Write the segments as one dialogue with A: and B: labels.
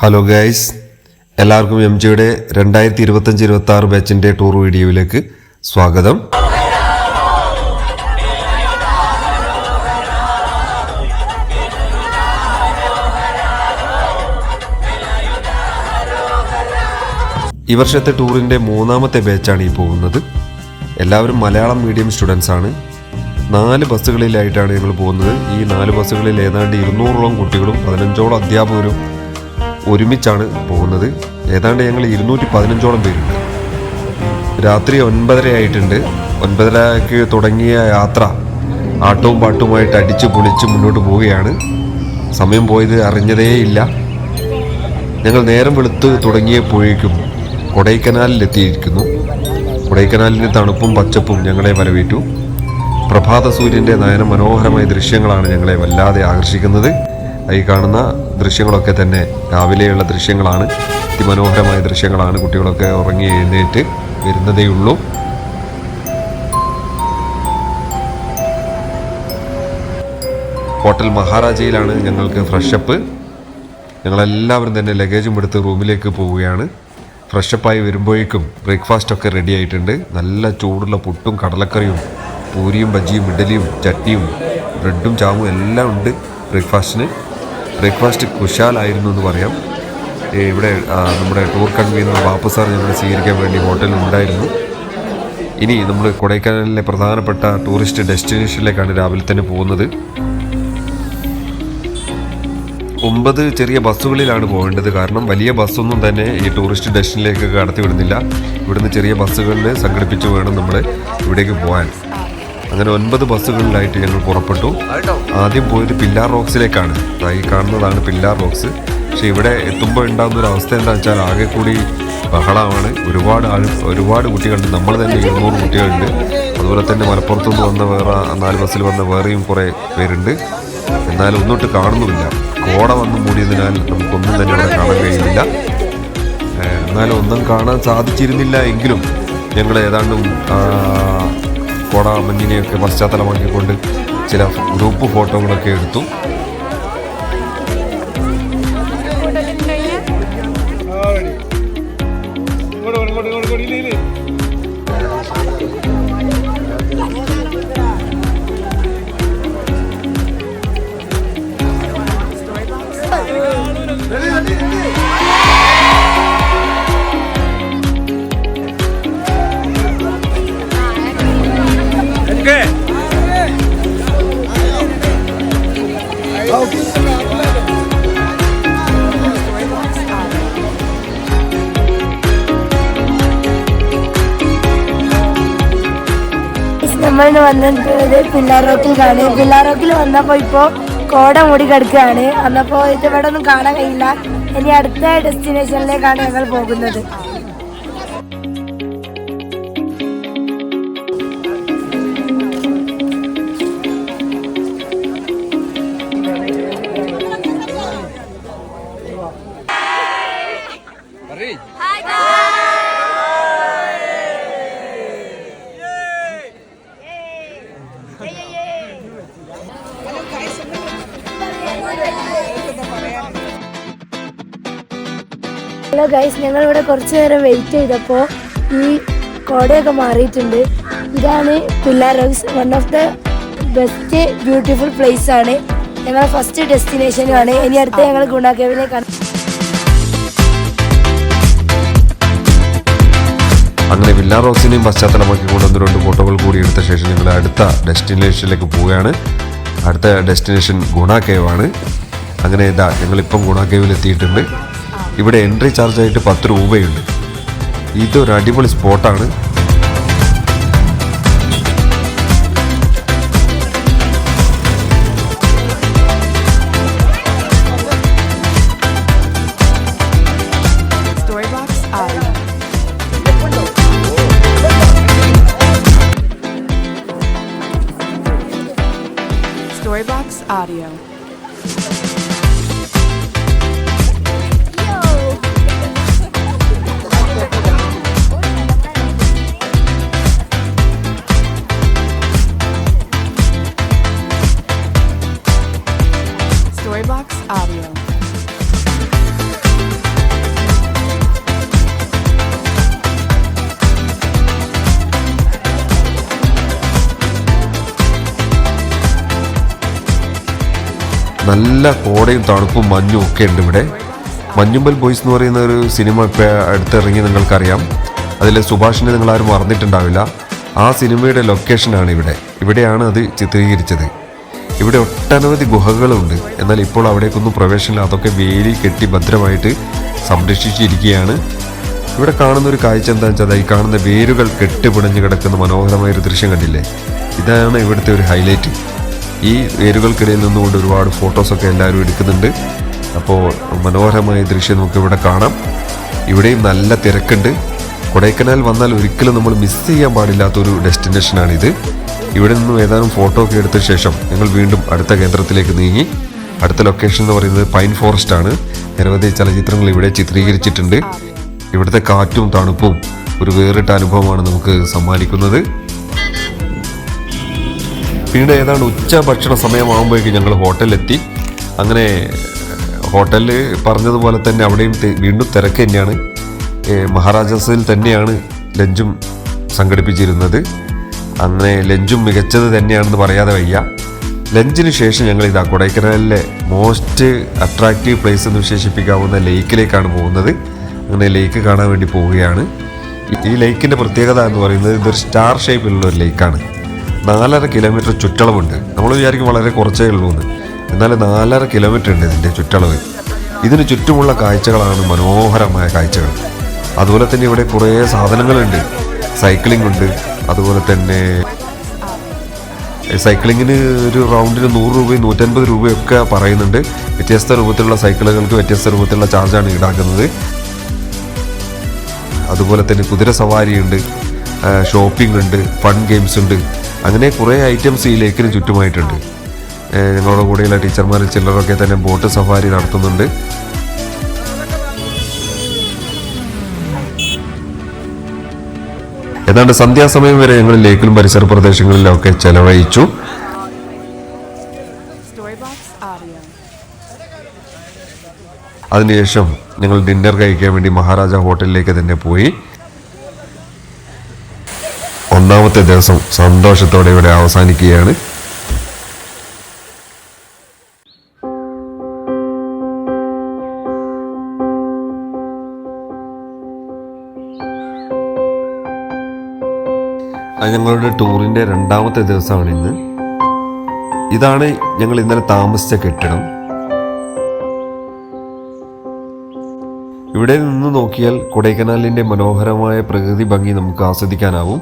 A: Hello guys, എല്ലാവർക്കും M ജിയുടെ 2025-26 ബാച്ചിൻ്റെ tour വീഡിയോയിലേക്ക് സ്വാഗതം. ഈ വർഷത്തെ ടൂറിൻ്റെ 3ാമത്തെ ബാച്ചാണ് ഈ പോകുന്നത്. എല്ലാവരും മലയാളം മീഡിയം സ്റ്റുഡൻസ് ആണ്. 4 ബസ്സുകളിലായിട്ടാണ് ഞങ്ങൾ പോകുന്നത്. ഈ 4 ബസ്സുകളിൽ ഏതാണ്ട് 200ഓളം കുട്ടികളും 15ഓളം അധ്യാപകരും ഒരുമിച്ചാണ് പോകുന്നത്. ഏതാണ്ട് ഞങ്ങൾ 215ഓളം പേരുണ്ട്. രാത്രി 9:30 ആയിട്ടുണ്ട്. 9:30ക്ക് തുടങ്ങിയ യാത്ര ആട്ടവും പാട്ടുമായിട്ട് അടിച്ചു പൊളിച്ച് മുന്നോട്ട് പോവുകയാണ്. സമയം പോയത് അറിഞ്ഞതേയില്ല. ഞങ്ങൾ നേരം വെളുത്ത് തുടങ്ങിയപ്പോഴേക്കും കൊടൈക്കനാലിലെത്തിയിരിക്കുന്നു. കൊടൈക്കനാലിൻ്റെ തണുപ്പും പച്ചപ്പും ഞങ്ങളെ വരവേറ്റു. പ്രഭാത സൂര്യൻ്റെ നയന മനോഹരമായ ദൃശ്യങ്ങളാണ് ഞങ്ങളെ വല്ലാതെ ആകർഷിക്കുന്നത്. ഈ കാണുന്ന ദൃശ്യങ്ങളൊക്കെ തന്നെ രാവിലെയുള്ള ദൃശ്യങ്ങളാണ്. അതിമനോഹരമായ ദൃശ്യങ്ങളാണ്. കുട്ടികളൊക്കെ ഉറങ്ങി എഴുന്നേറ്റ് വരുന്നതേയുള്ളൂ. ഹോട്ടൽ മഹാരാജയിലാണ് ഞങ്ങൾക്ക് ഫ്രഷപ്പ്. ഞങ്ങളെല്ലാവരും തന്നെ ലഗേജും എടുത്ത് റൂമിലേക്ക് പോവുകയാണ്. ഫ്രഷപ്പായി വരുമ്പോഴേക്കും ബ്രേക്ക്ഫാസ്റ്റൊക്കെ റെഡി ആയിട്ടുണ്ട്. നല്ല ചൂടുള്ള പുട്ടും കടലക്കറിയും പൂരിയും ബജിയും ഇഡലിയും ചട്നിയും ബ്രെഡും ചാമും എല്ലാം ഉണ്ട് ബ്രേക്ക്ഫാസ്റ്റിന്. ബ്രേക്ക്ഫാസ്റ്റ് കുശാലായിരുന്നു എന്ന് പറയാം. ഇവിടെ നമ്മുടെ ടൂർ കൺവീനർ ബാപ്പു സാർ ഞങ്ങളെ സ്വീകരിക്കാൻ വേണ്ടി ഹോട്ടലിൽ ഉണ്ടായിരുന്നു. ഇനി നമ്മൾ കൊടൈക്കനാലിലെ പ്രധാനപ്പെട്ട ടൂറിസ്റ്റ് ഡെസ്റ്റിനേഷനിലേക്കാണ് രാവിലെ തന്നെ പോകുന്നത്. 9 ചെറിയ ബസ്സുകളിലാണ് പോകേണ്ടത്. കാരണം വലിയ ബസ്സൊന്നും തന്നെ ഈ ടൂറിസ്റ്റ് ഡെസ്റ്റിനിലേക്ക് കടത്തി വിടുന്നില്ല. ഇവിടുന്ന് ചെറിയ ബസ്സുകളിൽ സംഘടിപ്പിച്ച് വേണം നമ്മൾ ഇവിടേക്ക് പോകാൻ. അങ്ങനെ 9 ബസ്സുകളിലായിട്ട് ഞങ്ങൾ പുറപ്പെട്ടു. ആദ്യം പോയത് പില്ലാർ റോക്സിലേക്കാണ്. ഈ കാണുന്നതാണ് പില്ലാർ റോക്സ്. പക്ഷേ ഇവിടെ എത്തുമ്പോൾ ഉണ്ടാകുന്ന ഒരു അവസ്ഥ എന്താണെന്ന് വെച്ചാൽ ആകെ കൂടി ബഹളമാണ്. ഒരുപാട് കുട്ടികളുണ്ട്. നമ്മൾ തന്നെ 200 കുട്ടികളുണ്ട്. അതുപോലെ തന്നെ മലപ്പുറത്തുനിന്ന് വന്ന വേറെ 4 ബസ്സിൽ വന്ന വേറെയും കുറേ പേരുണ്ട്. എന്നാലും ഒന്നിട്ട് കാണുന്നുമില്ല. കോട വന്ന് മൂടിയതിനാൽ നമുക്കൊന്നും തന്നെ ഇവിടെ കാണാൻ കഴിയുന്നില്ല. എന്നാലും ഒന്നും കാണാൻ സാധിച്ചിരുന്നില്ല എങ്കിലും ഞങ്ങൾ ഏതാണ്ടും കോട മഞ്ഞിനെയൊക്കെ പശ്ചാത്തലമാക്കിക്കൊണ്ട് ചില ഗ്രൂപ്പ് ഫോട്ടോകളൊക്കെ എടുത്തു.
B: നമ്മൾ വന്നത് പില്ലാർ റോക്കിലാണ്. പില്ലാർ റോക്കിൽ വന്നപ്പോൾ ഇപ്പോൾ കോട മൂടി കിടക്കുകയാണ്. അന്നപ്പോൾ ഇത് ഇവിടെ ഒന്നും കാണാൻ കഴിയില്ല. ഇനി അടുത്ത ഡെസ്റ്റിനേഷനിലേക്കാണ് ഞങ്ങൾ പോകുന്നത്. ഹലോ ഗൈസ്, ഞങ്ങളിവിടെ കുറച്ച് നേരം വെയിറ്റ് ചെയ്തപ്പോൾ ഈ കോടയൊക്കെ മാറിയിട്ടുണ്ട്. ഇതാണ് pillar rocks. One of the best beautiful place ആണ്. ഞങ്ങളുടെ ഫസ്റ്റ് ഡെസ്റ്റിനേഷനുമാണ്. ഇനി അടുത്ത ഞങ്ങൾ ഗുണ കേവിലേക്കാണ്.
A: അങ്ങനെ പില്ലാർ റോക്സിനെയും പശ്ചാത്തലമാക്കിക്കൊണ്ട് 1-2 ഫോട്ടോകൾ കൂടി എടുത്ത ശേഷം ഞങ്ങൾ അടുത്ത ഡെസ്റ്റിനേഷനിലേക്ക് പോവുകയാണ്. അടുത്ത ഡെസ്റ്റിനേഷൻ ഗുണ കേവാണ്. അങ്ങനെ ഇതാ ഞങ്ങളിപ്പം ഗുണ കേവിൽ എത്തിയിട്ടുണ്ട്. ഇവിടെ എൻട്രി ചാർജായിട്ട് 10 രൂപയുണ്ട്. ഇതൊരു അടിപൊളി സ്പോട്ടാണ്.
C: Storybox Audio. Storybox Audio.
A: നല്ല കോടയും തണുപ്പും മഞ്ഞും ഒക്കെ ഉണ്ട് ഇവിടെ. മഞ്ഞുമ്പൽ ബോയ്സ് എന്ന് പറയുന്ന ഒരു സിനിമ ഇപ്പോൾ അടുത്തിറങ്ങി, നിങ്ങൾക്കറിയാം. അതിലെ സുഭാഷിനെ നിങ്ങളാരും മറന്നിട്ടുണ്ടാവില്ല. ആ സിനിമയുടെ ലൊക്കേഷനാണ് ഇവിടെ. ഇവിടെയാണ് അത് ചിത്രീകരിച്ചത്. ഇവിടെ ഒട്ടനവധി ഗുഹകളുണ്ട്. എന്നാൽ ഇപ്പോൾ അവിടേക്കൊന്നും പ്രവേശനമില്ല. അതൊക്കെ വേലി കെട്ടി ഭദ്രമായിട്ട് സംരക്ഷിച്ചിരിക്കുകയാണ്. ഇവിടെ കാണുന്ന ഒരു കാഴ്ച എന്താണെന്ന് വെച്ചാൽ ഈ കാണുന്ന വേരുകൾ കെട്ടുപിണഞ്ഞ് കിടക്കുന്ന മനോഹരമായൊരു ദൃശ്യം കണ്ടില്ലേ? ഇതാണ് ഇവിടുത്തെ ഒരു ഹൈലൈറ്റ്. ഈ വേരുകൾക്കിടയിൽ നിന്നുകൊണ്ട് ഒരുപാട് ഫോട്ടോസൊക്കെ എല്ലാവരും എടുക്കുന്നുണ്ട്. അപ്പോൾ മനോഹരമായ ദൃശ്യം നമുക്ക് ഇവിടെ കാണാം. ഇവിടെയും നല്ല തിരക്കുണ്ട്. കൊടൈക്കനാൽ വന്നാൽ ഒരിക്കലും നമ്മൾ മിസ് ചെയ്യാൻ പാടില്ലാത്തൊരു ഡെസ്റ്റിനേഷനാണിത്. ഇവിടെ നിന്നും ഏതാനും ഫോട്ടോ ഒക്കെ എടുത്ത ശേഷം ഞങ്ങൾ വീണ്ടും അടുത്ത കേന്ദ്രത്തിലേക്ക് നീങ്ങി. അടുത്ത ലൊക്കേഷൻ എന്ന് പറയുന്നത് പൈൻ ഫോറസ്റ്റ് ആണ്. നിരവധി ചലച്ചിത്രങ്ങൾ ഇവിടെ ചിത്രീകരിച്ചിട്ടുണ്ട്. ഇവിടുത്തെ കാറ്റും തണുപ്പും ഒരു വേറിട്ട അനുഭവമാണ് നമുക്ക് സമ്മാനിക്കുന്നത്. പിന്നീട് ഏതാണ്ട് ഉച്ച ഭക്ഷണ സമയമാകുമ്പോഴേക്കും ഞങ്ങൾ ഹോട്ടലിലെത്തി. അങ്ങനെ ഹോട്ടലിൽ പറഞ്ഞതുപോലെ തന്നെ അവിടെയും വീണ്ടും തിരക്ക് തന്നെയാണ്. മഹാരാജാസിൽ തന്നെയാണ് ലഞ്ചും സംഘടിപ്പിച്ചിരുന്നത്. അങ്ങനെ ലഞ്ചും മികച്ചത് തന്നെയാണെന്ന് പറയാതെ വയ്യ. ലഞ്ചിന് ശേഷം ഞങ്ങൾ കൊടൈക്കനാലിലെ മോസ്റ്റ് അട്രാക്റ്റീവ് പ്ലേസ് എന്ന് വിശേഷിപ്പിക്കാവുന്ന ലേക്കിലേക്കാണ് പോകുന്നത്. അങ്ങനെ ലേക്ക് കാണാൻ വേണ്ടി പോവുകയാണ്. ഈ ലേക്കിൻ്റെ പ്രത്യേകത എന്ന് പറയുന്നത് ഇതൊരു സ്റ്റാർ ഷേപ്പിലുള്ള ഒരു ലേക്കാണ്. 4.5 കിലോമീറ്റർ ചുറ്റളവുണ്ട്. നമ്മൾ വിചാരിക്കും വളരെ കുറച്ചേ ഉള്ളൂ എന്ന്. എന്നാൽ 4.5 കിലോമീറ്റർ ഉണ്ട് ഇതിൻ്റെ ചുറ്റളവ്. ഇതിന് ചുറ്റുമുള്ള കാഴ്ചകളാണ് മനോഹരമായ കാഴ്ചകൾ. അതുപോലെ തന്നെ ഇവിടെ കുറേ സാധനങ്ങളുണ്ട്. സൈക്ലിംഗ് ഉണ്ട്. അതുപോലെ തന്നെ സൈക്ലിങ്ങിന് ഒരു റൗണ്ടിന് 100 രൂപയും 150 രൂപയൊക്കെ പറയുന്നുണ്ട്. വ്യത്യസ്ത രൂപത്തിലുള്ള സൈക്കിളുകൾക്ക് വ്യത്യസ്ത രൂപത്തിലുള്ള ചാർജാണ് ഈടാക്കുന്നത്. അതുപോലെ തന്നെ കുതിര സവാരിയുണ്ട്, ഷോപ്പിംഗ് ഉണ്ട്, ഫൺ ഗെയിംസ് ഉണ്ട്. അങ്ങനെ കുറേ ഐറ്റംസ് ഈ ലേക്കിന് ചുറ്റുമായിട്ടുണ്ട്. ഞങ്ങളുടെ കൂടെയുള്ള ടീച്ചർമാരിൽ ചിലരൊക്കെ തന്നെ ബോട്ട് സഫാരി നടത്തുന്നുണ്ട്. ഏതാണ്ട് സന്ധ്യാസമയം വരെ ഞങ്ങൾ ലേക്കിലും പരിസര പ്രദേശങ്ങളിലും ഒക്കെ ചെലവഴിച്ചു.
C: Storybox Audio.
A: അതിനുശേഷം ഞങ്ങൾ ഡിന്നർ കഴിക്കാൻ വേണ്ടി മഹാരാജ ഹോട്ടലിലേക്ക് തന്നെ പോയി. ഒന്നാമത്തെ ദിവസം സന്തോഷത്തോടെ ഇവിടെ അവസാനിക്കുകയാണ്. ഞങ്ങളുടെ ടൂറിൻ്റെ 2ാമത്തെ ദിവസമാണ് ഇന്ന്. ഇതാണ് ഞങ്ങൾ ഇന്നലെ താമസിച്ച കെട്ടിടം. ഇവിടെ നിന്ന് നോക്കിയാൽ കൊടൈക്കനാലിൻ്റെ മനോഹരമായ പ്രകൃതി ഭംഗി നമുക്ക് ആസ്വദിക്കാനാവും.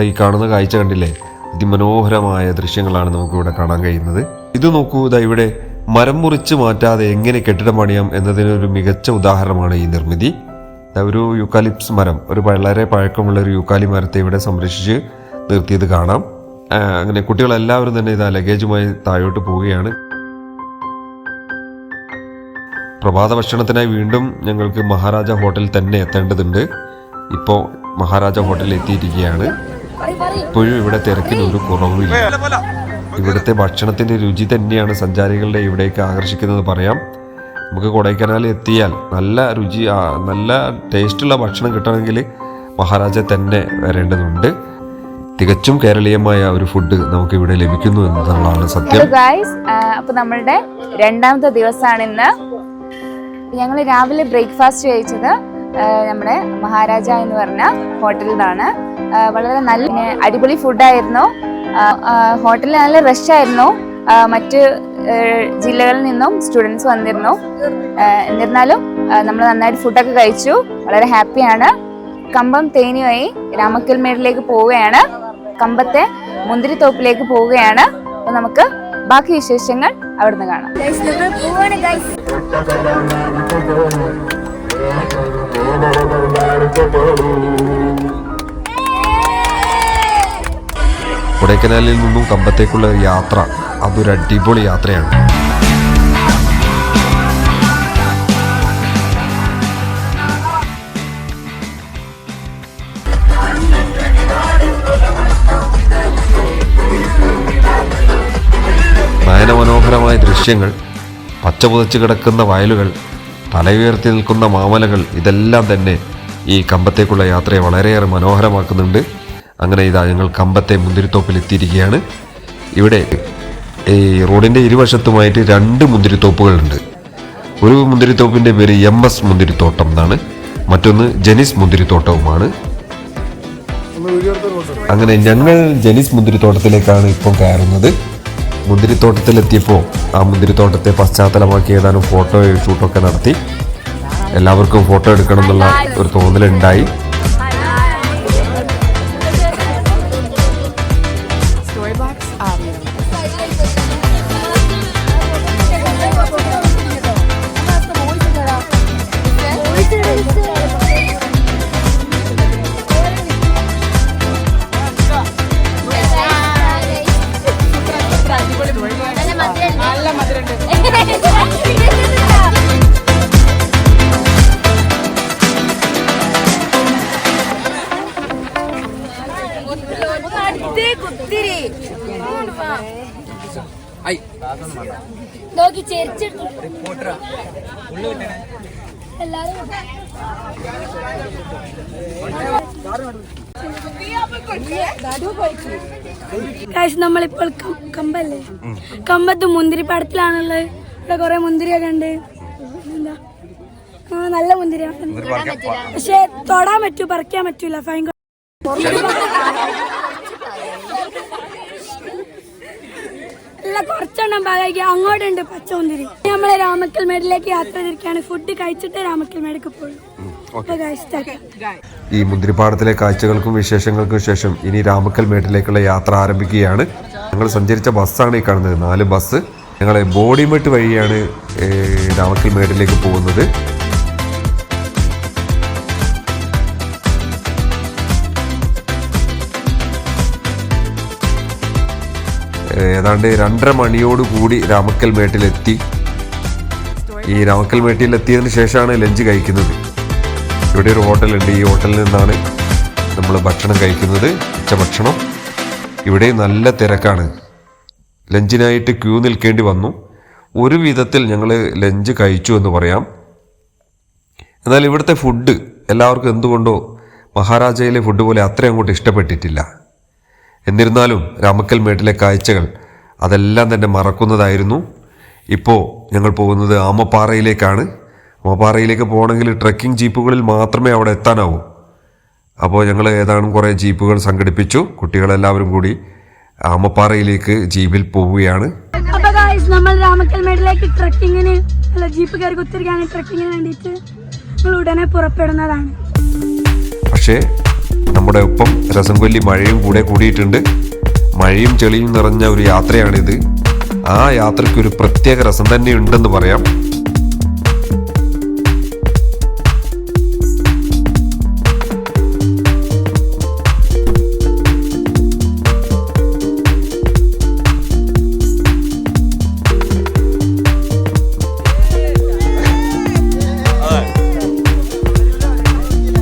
A: ഈ കാണുന്ന കാഴ്ച കണ്ടില്ലേ? അതിമനോഹരമായ ദൃശ്യങ്ങളാണ് നമുക്കിവിടെ കാണാൻ കഴിയുന്നത്. ഇത് നോക്കൂ, ഇവിടെ മരം മുറിച്ച് മാറ്റാതെ എങ്ങനെ കെട്ടിടം പണിയാം എന്നതിനൊരു മികച്ച ഉദാഹരണമാണ് ഈ നിർമ്മിതി. ഒരു യൂക്കാലിപ്സ് മരം, ഒരു വളരെ പഴക്കമുള്ള ഒരു യൂക്കാലി മരത്തെ ഇവിടെ സംരക്ഷിച്ച് നിർത്തിയത് കാണാം. അങ്ങനെ കുട്ടികളെല്ലാവരും തന്നെ ലഗേജുമായി താഴോട്ട് പോവുകയാണ്. പ്രഭാത ഭക്ഷണത്തിനായി വീണ്ടും ഞങ്ങൾക്ക് മഹാരാജ ഹോട്ടലിൽ തന്നെ എത്തേണ്ടതുണ്ട്. ഇപ്പോൾ മഹാരാജ ഹോട്ടലിൽ എത്തിയിരിക്കുകയാണ്. ഇപ്പോഴും ഇവിടെ തിരക്കിന് ഒരു കുറവില്ല. ഇവിടുത്തെ ഭക്ഷണത്തിൻ്റെ രുചി തന്നെയാണ് സഞ്ചാരികളുടെ ഇവിടേക്ക് ആകർഷിക്കുന്നത് പറയാം. നമുക്ക് കൊടൈക്കനാലിൽ എത്തിയാൽ നല്ല ടേസ്റ്റുള്ള ഭക്ഷണം കിട്ടണമെങ്കിൽ മഹാരാജ തന്നെ വരേണ്ടതുണ്ട്. തികച്ചും കേരളീയമായ ഒരു ഫുഡ് നമുക്ക് ഇവിടെ ലഭിക്കുന്നു എന്നുള്ളതാണ് സത്യം.
D: അപ്പോൾ നമ്മളുടെ 2ാമത്തെ ദിവസമാണ് ഇന്ന്. ഞങ്ങൾ രാവിലെ ബ്രേക്ക്ഫാസ്റ്റ് കഴിച്ചത് നമ്മുടെ മഹാരാജ എന്ന് പറഞ്ഞ ഹോട്ടലിൽ നിന്നാണ്. വളരെ നല്ല അടിപൊളി ഫുഡായിരുന്നു. ഹോട്ടലിൽ നല്ല റഷായിരുന്നു. മറ്റ് ജില്ലകളിൽ നിന്നും സ്റ്റുഡൻസ് വന്നിരുന്നു. എന്നിരുന്നാലും നമ്മൾ നന്നായിട്ട് ഫുഡൊക്കെ കഴിച്ചു. വളരെ ഹാപ്പിയാണ്. കമ്പം തേനി വഴി രാമക്കൽമേടിലേക്ക് പോവുകയാണ്. കമ്പത്തെ മുന്തിരിത്തോപ്പിലേക്ക് പോവുകയാണ്. അപ്പോൾ നമുക്ക് ബാക്കി വിശേഷങ്ങൾ അവിടുന്ന് കാണാം.
A: കൊടൈക്കനാലിൽ നിന്നും കമ്പത്തേക്കുള്ള യാത്ര അതൊരു അടിപൊളി യാത്രയാണ്. നയനമനോഹരമായ ദൃശ്യങ്ങൾ, പച്ചപുതച്ച് കിടക്കുന്ന വയലുകൾ, തലയുയർത്തി നിൽക്കുന്ന മാമലകൾ, ഇതെല്ലാം തന്നെ ഈ കമ്പത്തേക്കുള്ള യാത്രയെ വളരെയേറെ മനോഹരമാക്കുന്നുണ്ട്. അങ്ങനെ ഞങ്ങൾ കമ്പത്തെ മുന്തിരിത്തോപ്പിൽ എത്തിയിരിക്കുകയാണ്. ഇവിടെ ഈ റോഡിൻ്റെ ഇരുവശത്തുമായിട്ട് 2 മുന്തിരിത്തോപ്പുകളുണ്ട്. ഒരു മുന്തിരിത്തോപ്പിൻ്റെ പേര് MS മുന്തിരിത്തോട്ടം എന്നാണ്, മറ്റൊന്ന് ജെനിസ് മുന്തിരിത്തോട്ടവുമാണ്. അങ്ങനെ ഞങ്ങൾ ജെനിസ് മുന്തിരിത്തോട്ടത്തിലേക്കാണ് ഇപ്പം കയറുന്നത്. മുന്തിരിത്തോട്ടത്തിലെത്തിയപ്പോൾ ആ മുന്തിരിത്തോട്ടത്തെ പശ്ചാത്തലമാക്കി ഏതാനും ഫോട്ടോ ഷൂട്ടൊക്കെ നടത്തി. എല്ലാവർക്കും ഫോട്ടോ എടുക്കണം എന്നുള്ള ഒരു തോന്നലുണ്ടായി.
C: Storybox Audio.
B: നോക്കി ചെരിച്ചെടുത്തു എല്ലാരും നമ്മളിപ്പോൾ കമ്പല്ലേ, കമ്പത്ത് മുന്തിരിപ്പാടത്തിലാണുള്ളത്. ഇവിടെ കുറെ മുന്തിരിയൊക്കെ ഉണ്ട്. എന്താ നല്ല മുന്തിരിയാണ്, പക്ഷെ തൊടാൻ പറ്റൂ, പറിക്കാൻ പറ്റൂല. ഫൈൻ അല്ല, കുറച്ചെണ്ണം ഭാഗമാക്കി അങ്ങോട്ടുണ്ട് പച്ച മുന്തിരി. നമ്മളെ രാമക്കൽമേടിലേക്ക് യാത്ര തിരിക്കുകയാണ്. ഫുഡ് കഴിച്ചിട്ട് രാമക്കൽമേടിക്ക് പോകും.
A: ഈ മുന്തിരിപ്പാടത്തിലെ കാഴ്ചകൾക്കും വിശേഷങ്ങൾക്കും ശേഷം ഇനി രാമക്കൽമേട്ടിലേക്കുള്ള യാത്ര ആരംഭിക്കുകയാണ്. ഞങ്ങൾ സഞ്ചരിച്ച ബസ്സാണ് ഈ കാണുന്നത്, 4 ബസ്. ഞങ്ങൾ ബോഡിമെട്ട് വഴിയാണ് രാമക്കൽമേട്ടിലേക്ക് പോകുന്നത്. ഏതാണ്ട് 2:30 മണിയോടുകൂടി രാമക്കൽമേട്ടിലെത്തി. ഈ രാമക്കൽമേട്ടിലെത്തിയതിന് ശേഷമാണ് ലഞ്ച് കഴിക്കുന്നത്. ഇവിടെ ഒരു ഹോട്ടലുണ്ട്, ഈ ഹോട്ടലിൽ നിന്നാണ് നമ്മൾ ഭക്ഷണം കഴിക്കുന്നത്, ഉച്ചഭക്ഷണം. ഇവിടെ നല്ല തിരക്കാണ്, ലഞ്ചിനായിട്ട് ക്യൂ നിൽക്കേണ്ടി വന്നു. ഒരു വിധത്തിൽ ഞങ്ങൾ ലഞ്ച് കഴിച്ചു എന്ന് പറയാം. എന്നാൽ ഇവിടുത്തെ ഫുഡ് എല്ലാവർക്കും എന്തുകൊണ്ടോ മഹാരാജയിലെ ഫുഡ് പോലെ അത്രയും അങ്ങോട്ട് ഇഷ്ടപ്പെട്ടിട്ടില്ല. എന്നിരുന്നാലും രാമക്കൽമേട്ടിലെ കാഴ്ചകൾ അതെല്ലാം തന്നെ മറക്കുന്നതായിരുന്നു. ഇപ്പോൾ ഞങ്ങൾ പോകുന്നത് ആമപ്പാറയിലേക്കാണ്. ആമപ്പാറയിലേക്ക് പോകണമെങ്കിൽ ട്രെക്കിംഗ് ജീപ്പുകളിൽ മാത്രമേ അവിടെ എത്താനാവൂ. അപ്പോൾ ഞങ്ങൾ ഏതാനും കുറേ ജീപ്പുകൾ സംഘടിപ്പിച്ചു. കുട്ടികളെല്ലാവരും കൂടി ആമപ്പാറയിലേക്ക് ജീപ്പിൽ പോവുകയാണ്.
B: അപ്പോൾ ഗായ്സ്, നമ്മൾ രാമക്കൽമേട്ടിലേക്ക് ട്രെക്കിങ്ങിന് ജീപ്പ് കയറി കുത്തിരിക്കുകയാണ്. ട്രെക്കിങ്ങിന് വേണ്ടിയിട്ട് നമ്മൾ ഉടനെ പുറപ്പെടുന്നതാണ്.
A: പക്ഷേ നമ്മുടെ ഒപ്പം രസംകൊല്ലി മഴയും കൂടെ കൂടിയിട്ടുണ്ട്. മഴയും ചെളിയും നിറഞ്ഞ ഒരു യാത്രയാണിത്. ആ യാത്രയ്ക്ക് ഒരു പ്രത്യേക രസം തന്നെ ഉണ്ടെന്ന് പറയാം.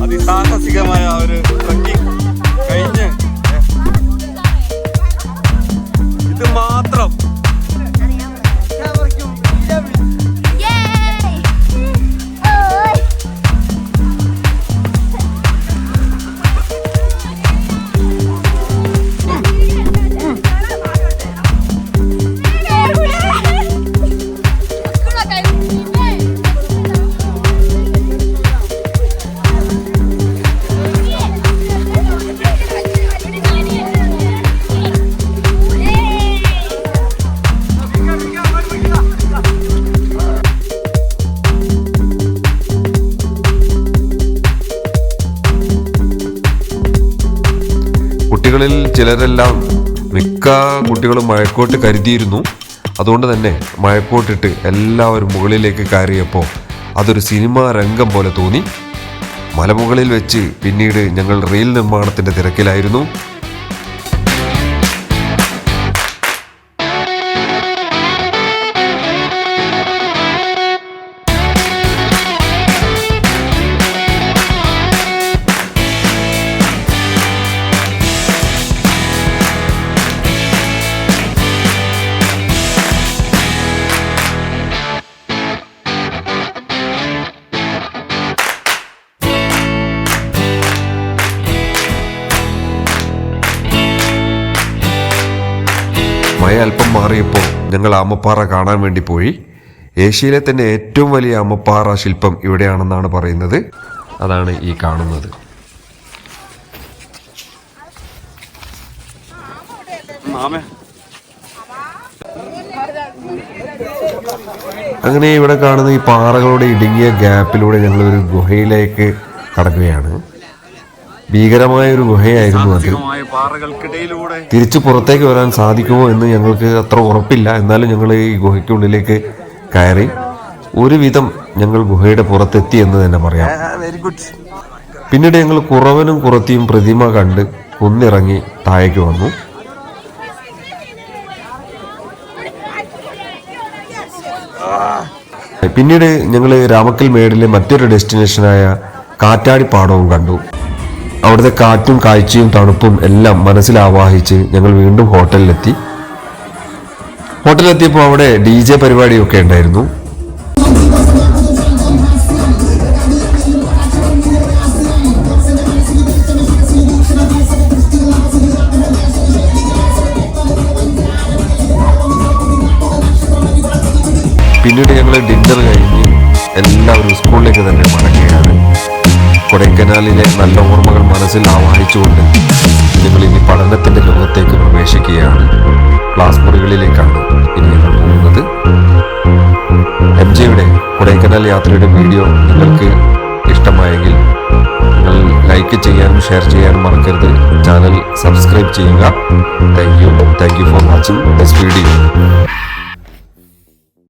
E: അതിസാഹസികമായ ഒരു ട്രക്കിംഗ് കഴിഞ്ഞ് ഇത് മാത്രം
A: കുട്ടികളിൽ ചിലരെല്ലാം മിക്ക കുട്ടികളും മഴക്കോട്ട് കരുതിയിരുന്നു. അതുകൊണ്ട് തന്നെ മഴക്കോട്ടിട്ട് എല്ലാവരും മുകളിലേക്ക് കയറിയപ്പോൾ അതൊരു സിനിമാ രംഗം പോലെ തോന്നി. മലമുകളിൽ വെച്ച് പിന്നീട് ഞങ്ങൾ റെയിൽ നിർമ്മാണത്തിൻ്റെ തിരക്കിലായിരുന്നു. കാലം മാറിയപ്പോൾ ഞങ്ങൾ ആമപ്പാറ കാണാൻ വേണ്ടി പോയി. ഏഷ്യയിലെ തന്നെ ഏറ്റവും വലിയ ആമപ്പാറ ശില്പം ഇവിടെയാണെന്നാണ് പറയുന്നത്. അതാണ് ഈ കാണുന്നത്. അങ്ങനെ ഇവിടെ കാണുന്ന ഈ പാറകളുടെ ഇടുങ്ങിയ ഗ്യാപ്പിലൂടെ ഞങ്ങൾ ഒരു ഗുഹയിലേക്ക് കടക്കുകയാണ്. ഭീകരമായ ഒരു ഗുഹയായിരുന്നു അത്.
E: പാറകൾക്കിടയിലൂടെ
A: തിരിച്ചു പുറത്തേക്ക് വരാൻ സാധിക്കുമോ എന്ന് ഞങ്ങൾക്ക് അത്ര ഉറപ്പില്ല. എന്നാലും ഞങ്ങൾ ഈ ഗുഹയ്ക്കുള്ളിലേക്ക് കയറി. ഒരുവിധം ഞങ്ങൾ ഗുഹയുടെ പുറത്തെത്തി എന്ന് തന്നെ പറയാം.
E: Very good.
A: പിന്നീട് ഞങ്ങൾ കുറവനും കുറത്തിയും പ്രതിമ കണ്ട് കുന്നിറങ്ങി താഴേക്ക് വന്നു. പിന്നീട് ഞങ്ങൾ രാമക്കൽ മേടിലെ മറ്റൊരു ഡെസ്റ്റിനേഷനായ കാറ്റാടിപ്പാടവും കണ്ടു. അവിടുത്തെ കാറ്റും കാഴ്ചയും തണുപ്പും എല്ലാം മനസ്സിൽ ആവാഹിച്ച് ഞങ്ങൾ വീണ്ടും ഹോട്ടലിലെത്തി. ഹോട്ടലിലെത്തിയപ്പോൾ അവിടെ DJ പരിപാടിയൊക്കെ ഉണ്ടായിരുന്നു. പിന്നീട് ഞങ്ങൾ ഡിന്നർ കഴിഞ്ഞ് എല്ലാവരും സ്കൂളിലേക്ക് തന്നെ മടങ്ങുകയാണ്. കൊടൈക്കനാലിലെ നല്ല ഓർമ്മകൾ മനസ്സിൽ ആവാഹിച്ചുകൊണ്ട് ഞങ്ങൾ ഇനി പഠനത്തിൻ്റെ ലോകത്തേക്ക് പ്രവേശിക്കുകയാണ്. ക്ലാസ് മുറികളിലേക്കാണ് ഇനി ഞങ്ങൾ പോകുന്നത്. MJയുടെ കൊടൈക്കനാൽ യാത്രയുടെ വീഡിയോ നിങ്ങൾക്ക് ഇഷ്ടമായെങ്കിൽ നിങ്ങൾ ലൈക്ക് ചെയ്യാനും ഷെയർ ചെയ്യാനും മറക്കരുത്. ചാനൽ സബ്സ്ക്രൈബ് ചെയ്യുക. Thank you for watching this video.